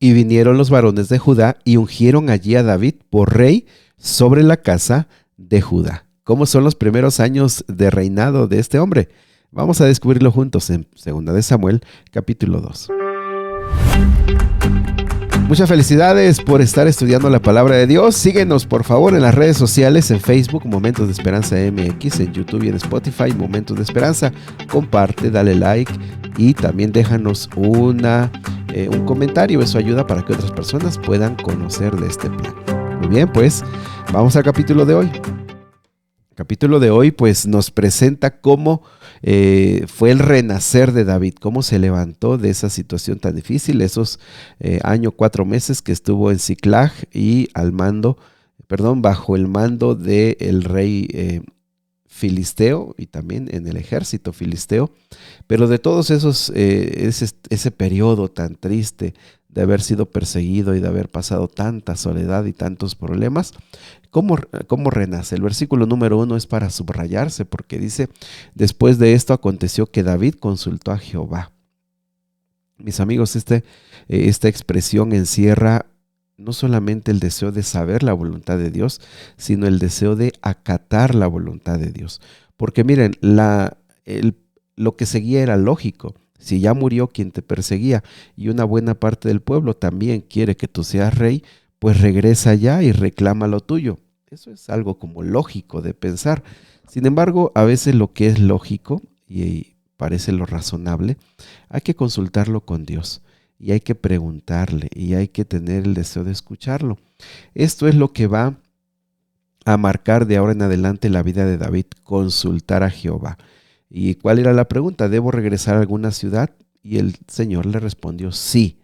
Y vinieron los varones de Judá y ungieron allí a David por rey sobre la casa de Judá. ¿Cómo son los primeros años de reinado de este hombre? Vamos a descubrirlo juntos en 2 de Samuel, capítulo 2. Muchas felicidades por estar estudiando la palabra de Dios. Síguenos por favor en las redes sociales, en Facebook, Momentos de Esperanza MX, en YouTube y en Spotify, Momentos de Esperanza. Comparte, dale like y también déjanos un comentario. Eso ayuda para que otras personas puedan conocer de este plan. Muy bien, pues vamos al capítulo de hoy. El capítulo de hoy pues nos presenta cómo fue el renacer de David, cómo se levantó de esa situación tan difícil, esos 4 meses que estuvo en Ziklag y bajo el mando del rey filisteo y también en el ejército filisteo. Pero de todos esos, ese periodo tan triste de haber sido perseguido y de haber pasado tanta soledad y tantos problemas, ¿cómo renace? El versículo número 1 es para subrayarse porque dice: después de esto aconteció que David consultó a Jehová. Mis amigos, esta expresión encierra no solamente el deseo de saber la voluntad de Dios, sino el deseo de acatar la voluntad de Dios. Porque miren, lo que seguía era lógico. Si ya murió quien te perseguía y una buena parte del pueblo también quiere que tú seas rey, pues regresa ya y reclama lo tuyo. Eso es algo como lógico de pensar. Sin embargo, a veces lo que es lógico y parece lo razonable, hay que consultarlo con Dios y hay que preguntarle y hay que tener el deseo de escucharlo. Esto es lo que va a marcar de ahora en adelante la vida de David: consultar a Jehová. ¿Y cuál era la pregunta? ¿Debo regresar a alguna ciudad? Y el Señor le respondió sí.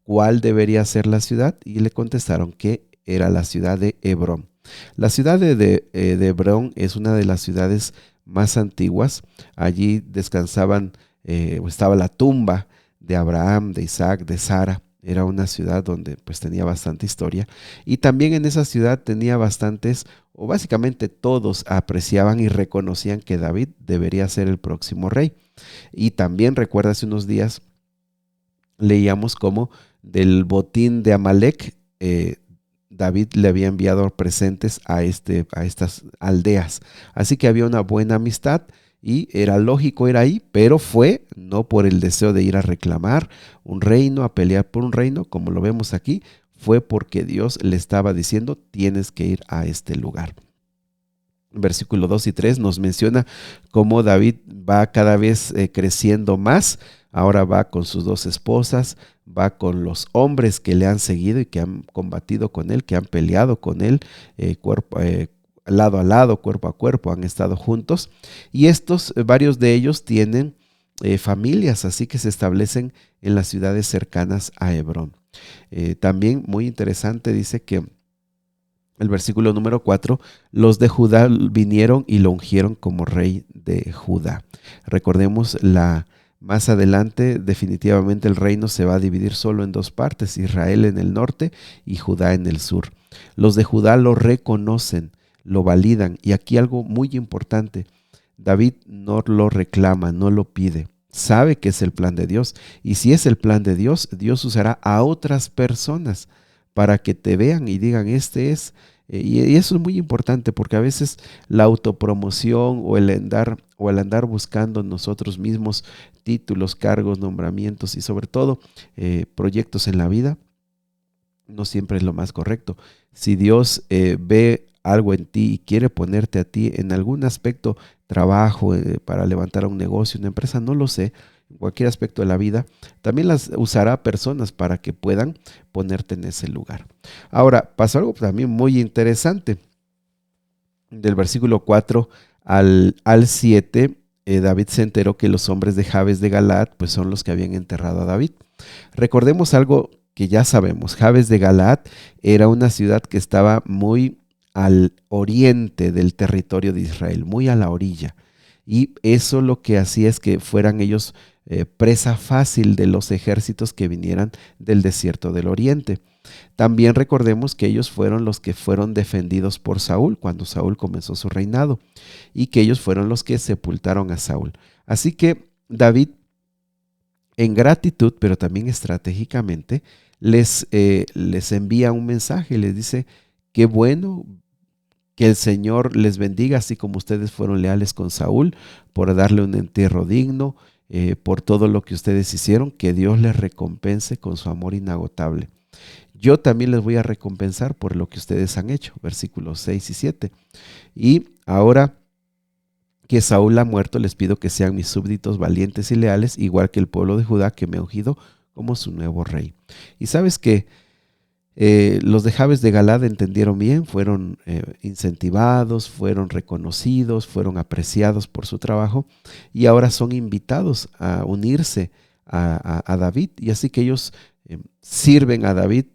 ¿Cuál debería ser la ciudad? Y le contestaron que era la ciudad de Hebrón. La ciudad de Hebrón es una de las ciudades más antiguas. Allí descansaban, estaba la tumba de Abraham, de Isaac, de Sara. Era una ciudad donde pues tenía bastante historia, y también en esa ciudad tenía bastantes, o básicamente todos apreciaban y reconocían que David debería ser el próximo rey. Y también recuerda, hace unos días leíamos cómo del botín de Amalek, David le había enviado presentes a estas aldeas. Así que había una buena amistad y era lógico ir ahí, pero fue no por el deseo de ir a reclamar un reino, a pelear por un reino, como lo vemos aquí, fue porque Dios le estaba diciendo: tienes que ir a este lugar. Versículo 2 y 3 nos menciona cómo David va cada vez creciendo más. Ahora va con sus 2 esposas, va con los hombres que le han seguido y que han combatido con él, que han peleado con él, lado a lado, cuerpo a cuerpo, han estado juntos. Y varios de ellos tienen familias, así que se establecen en las ciudades cercanas a Hebrón. También muy interesante, dice que el versículo número 4, los de Judá vinieron y lo ungieron como rey de Judá. Recordemos, más adelante definitivamente el reino se va a dividir solo en 2 partes: Israel en el norte y Judá en el sur. Los de Judá lo reconocen, lo validan, y aquí algo muy importante: David no lo reclama, no lo pide. Sabe que es el plan de Dios, y si es el plan de Dios, Dios usará a otras personas para que te vean y digan: este es. Y eso es muy importante, porque a veces la autopromoción o el andar buscando nosotros mismos títulos, cargos, nombramientos y sobre todo proyectos en la vida, no siempre es lo más correcto. Si Dios ve algo en ti y quiere ponerte a ti en algún aspecto, trabajo, para levantar un negocio, una empresa, no lo sé, en cualquier aspecto de la vida, también las usará personas para que puedan ponerte en ese lugar. Ahora, pasó algo también muy interesante. Del versículo 4 al 7, David se enteró que los hombres de Jabes de Galaad pues son los que habían enterrado a David. Recordemos algo que ya sabemos: Jabes de Galaad era una ciudad que estaba muy al oriente del territorio de Israel, muy a la orilla. Y eso lo que hacía es que fueran ellos presa fácil de los ejércitos que vinieran del desierto del oriente. También recordemos que ellos fueron los que fueron defendidos por Saúl cuando Saúl comenzó su reinado, y que ellos fueron los que sepultaron a Saúl. Así que David, en gratitud, pero también estratégicamente, les envía un mensaje, les dice, qué bueno, que el Señor les bendiga, así como ustedes fueron leales con Saúl, por darle un entierro digno, por todo lo que ustedes hicieron, que Dios les recompense con su amor inagotable. Yo también les voy a recompensar por lo que ustedes han hecho, versículos 6 y 7. Y ahora que Saúl ha muerto, les pido que sean mis súbditos valientes y leales, igual que el pueblo de Judá que me ha ungido como su nuevo rey. Y sabes que los de Jabes de Galad entendieron bien, fueron incentivados, fueron reconocidos, fueron apreciados por su trabajo y ahora son invitados a unirse a David. Y así que ellos sirven a David,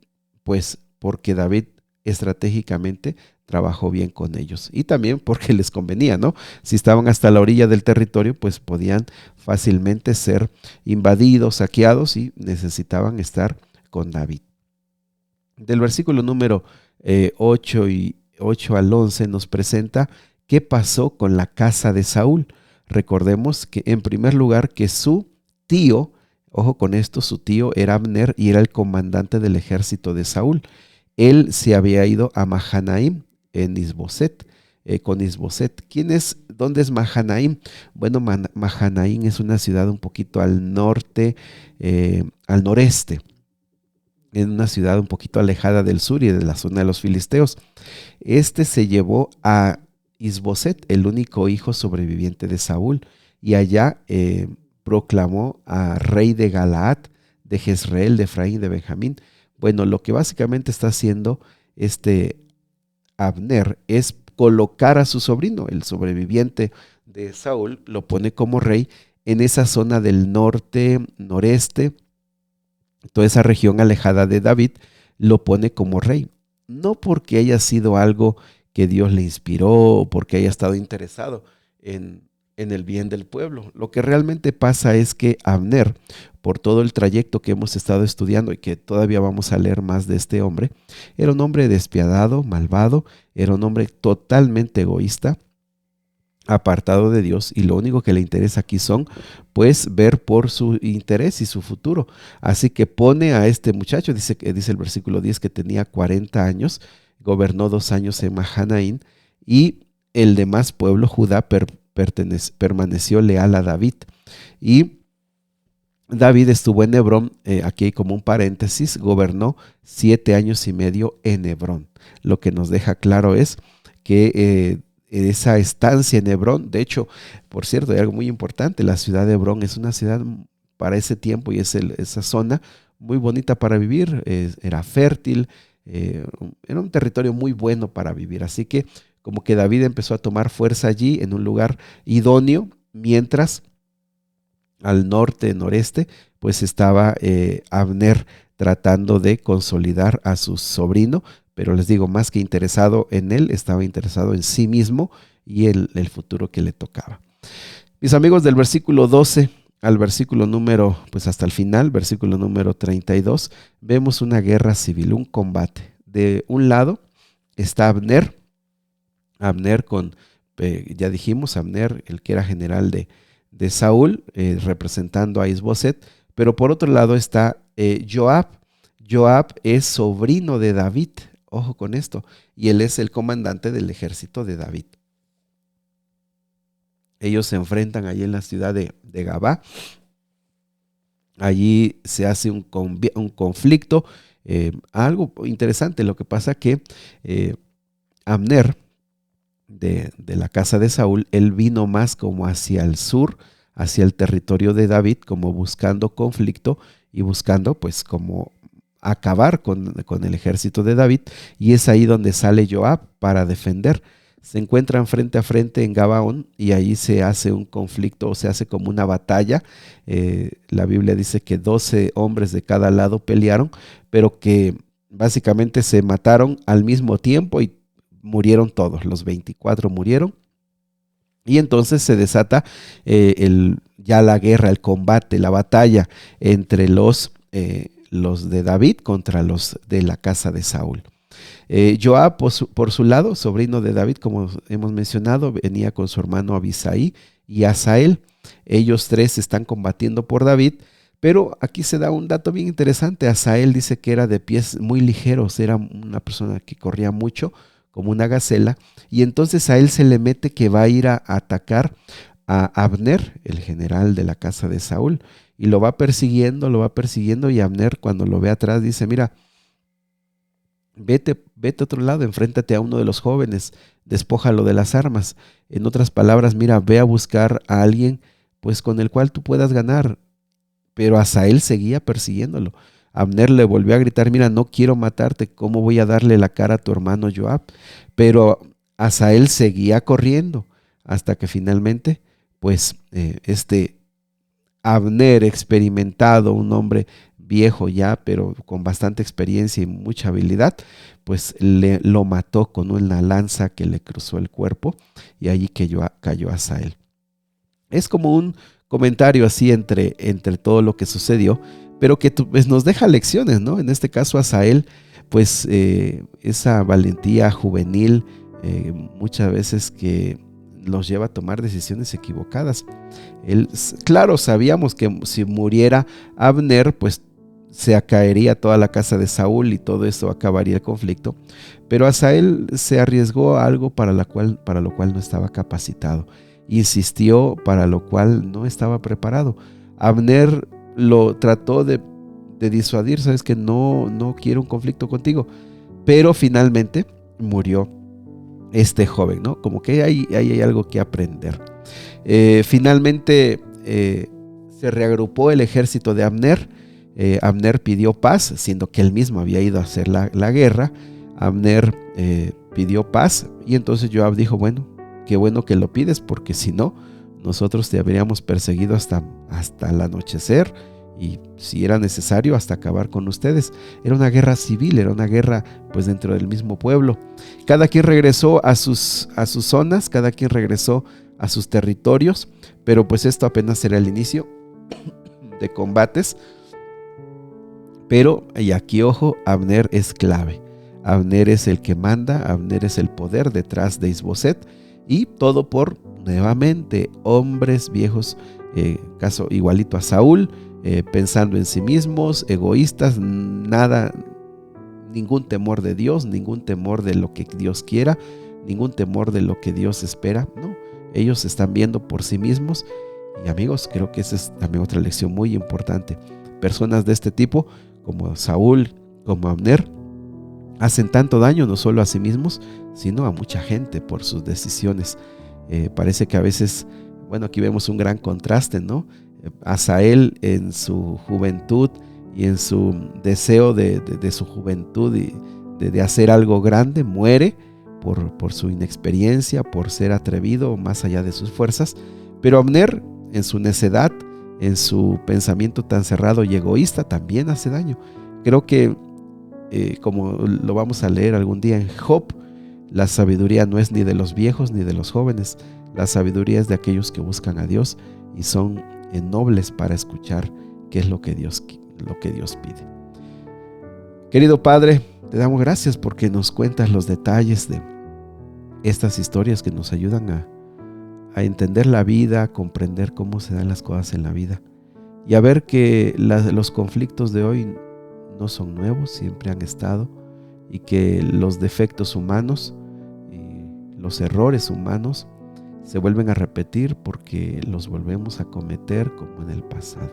pues porque David estratégicamente trabajó bien con ellos y también porque les convenía, ¿no? Si estaban hasta la orilla del territorio, pues podían fácilmente ser invadidos, saqueados y necesitaban estar con David. Del versículo número 8 al 11 nos presenta qué pasó con la casa de Saúl. Recordemos que en primer lugar que su tío, ojo con esto, su tío era Abner y era el comandante del ejército de Saúl. Él se había ido a Mahanaim en Isboset, con Isboset. ¿Dónde es Mahanaim? Bueno, Mahanaim es una ciudad un poquito al norte, al noreste, en una ciudad un poquito alejada del sur y de la zona de los filisteos. Este se llevó a Isboset, el único hijo sobreviviente de Saúl, y allá proclamó a rey de Galaad, de Jezreel, de Efraín, de Benjamín. Bueno, lo que básicamente está haciendo Abner es colocar a su sobrino, el sobreviviente de Saúl, lo pone como rey en esa zona del norte, noreste, toda esa región alejada de David, lo pone como rey. No porque haya sido algo que Dios le inspiró o porque haya estado interesado en el bien del pueblo. Lo que realmente pasa es que Abner, por todo el trayecto que hemos estado estudiando y que todavía vamos a leer más de este hombre, era un hombre despiadado, malvado, era un hombre totalmente egoísta, apartado de Dios, y lo único que le interesa aquí son pues ver por su interés y su futuro. Así que pone a este muchacho, dice el versículo 10 que tenía 40 años, gobernó 2 años en Mahanaim y el demás pueblo, Judá, permaneció leal a David. Y David estuvo en Hebrón, aquí hay como un paréntesis, gobernó 7 años y medio en Hebrón. Lo que nos deja claro es que esa estancia en Hebrón, de hecho, por cierto, hay algo muy importante, la ciudad de Hebrón es una ciudad para ese tiempo y esa zona muy bonita para vivir, era fértil, era un territorio muy bueno para vivir, así que como que David empezó a tomar fuerza allí en un lugar idóneo, mientras al norte, noreste, pues estaba Abner tratando de consolidar a su sobrino, pero les digo, más que interesado en él, estaba interesado en sí mismo y el futuro que le tocaba. Mis amigos, del versículo 12 al versículo número, pues hasta el final, versículo número 32, vemos una guerra civil, un combate. De un lado está Abner con, ya dijimos, Abner, el que era general de Saúl, representando a Isboset, pero por otro lado está Joab. Joab es sobrino de David, ojo con esto, y él es el comandante del ejército de David. Ellos se enfrentan allí en la ciudad de Gabá. Allí se hace un conflicto, algo interesante. Lo que pasa que Abner, de la casa de Saúl, él vino más como hacia el sur, hacia el territorio de David, como buscando conflicto y buscando pues como acabar con el ejército de David, y es ahí donde sale Joab para defender. Se encuentran frente a frente en Gabaón y ahí se hace un conflicto, o se hace como una batalla. La Biblia dice que 12 hombres de cada lado pelearon, pero que básicamente se mataron al mismo tiempo y murieron todos, los 24 murieron. Y entonces se desata ya la guerra, el combate, la batalla entre los de David contra los de la casa de Saúl. Joab, por su lado, sobrino de David, como hemos mencionado, venía con su hermano Abisai y Asael. Ellos tres están combatiendo por David, Pero aquí se da un dato bien interesante. Asael dice que era de pies muy ligeros, era una persona que corría mucho, como una gacela, y entonces a él se le mete que va a ir a atacar a Abner, el general de la casa de Saúl, y lo va persiguiendo, y Abner, cuando lo ve atrás, dice: mira, vete a otro lado, enfréntate a uno de los jóvenes, despójalo de las armas. En otras palabras, mira, ve a buscar a alguien pues con el cual tú puedas ganar. Pero Asael seguía persiguiéndolo. Abner le volvió a gritar: mira, no quiero matarte, ¿cómo voy a darle la cara a tu hermano Joab? Pero Asael seguía corriendo hasta que finalmente, pues, Abner, experimentado, un hombre viejo ya, pero con bastante experiencia y mucha habilidad, pues lo mató con una lanza que le cruzó el cuerpo, y allí cayó Asael. Es como un comentario así entre todo lo que sucedió, pero que pues, nos deja lecciones, ¿no? En este caso, Asael, pues esa valentía juvenil, muchas veces que los lleva a tomar decisiones equivocadas. Él, claro, sabíamos que si muriera Abner, pues se caería toda la casa de Saúl y todo eso acabaría el conflicto, pero Asael se arriesgó a algo para lo cual no estaba capacitado. Insistió para lo cual no estaba preparado. Abner lo trató de disuadir: sabes que no quiero un conflicto contigo, pero finalmente murió este joven, ¿no? Como que hay algo que aprender. Finalmente se reagrupó el ejército de Abner. Abner pidió paz, siendo que él mismo había ido a hacer la guerra. Abner pidió paz, y entonces Joab dijo: bueno, qué bueno que lo pides, porque si no, nosotros te habríamos perseguido hasta el anochecer, y si era necesario, hasta acabar con ustedes. Era una guerra civil, era una guerra pues dentro del mismo pueblo. Cada quien regresó a sus zonas, cada quien regresó a sus territorios, pero pues esto apenas era el inicio de combates. Pero, y aquí ojo, Abner es clave. Abner es el que manda, Abner es el poder detrás de Isboset, y todo por, nuevamente, hombres viejos, caso igualito a Saúl, pensando en sí mismos, egoístas, ningún temor de Dios, ningún temor de lo que Dios quiera, ningún temor de lo que Dios espera. No, ellos están viendo por sí mismos. Y amigos, creo que esa es también otra lección muy importante. Personas de este tipo, como Saúl, como Abner, hacen tanto daño no solo a sí mismos, sino a mucha gente por sus decisiones. Parece que a veces, bueno, aquí vemos un gran contraste, ¿no? Asael en su juventud y en su deseo de su juventud y de hacer algo grande, muere por su inexperiencia, por ser atrevido más allá de sus fuerzas. Pero Abner, en su necedad, en su pensamiento tan cerrado y egoísta, también hace daño. Creo que, como lo vamos a leer algún día en Job, la sabiduría no es ni de los viejos ni de los jóvenes. La sabiduría es de aquellos que buscan a Dios y son nobles para escuchar qué es lo que Dios pide. Querido Padre, te damos gracias porque nos cuentas los detalles de estas historias que nos ayudan a entender la vida, a comprender cómo se dan las cosas en la vida y a ver que los conflictos de hoy no son nuevos, siempre han estado, y que los defectos humanos y los errores humanos se vuelven a repetir porque los volvemos a cometer como en el pasado.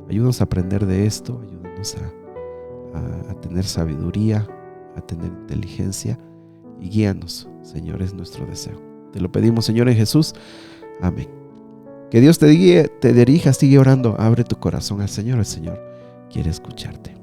Ayúdanos a aprender de esto, ayúdanos a tener sabiduría, a tener inteligencia, y guíanos, Señor, es nuestro deseo. Te lo pedimos, Señor, en Jesús. Amén. Que Dios te dirija, sigue orando, abre tu corazón al Señor. El Señor quiere escucharte.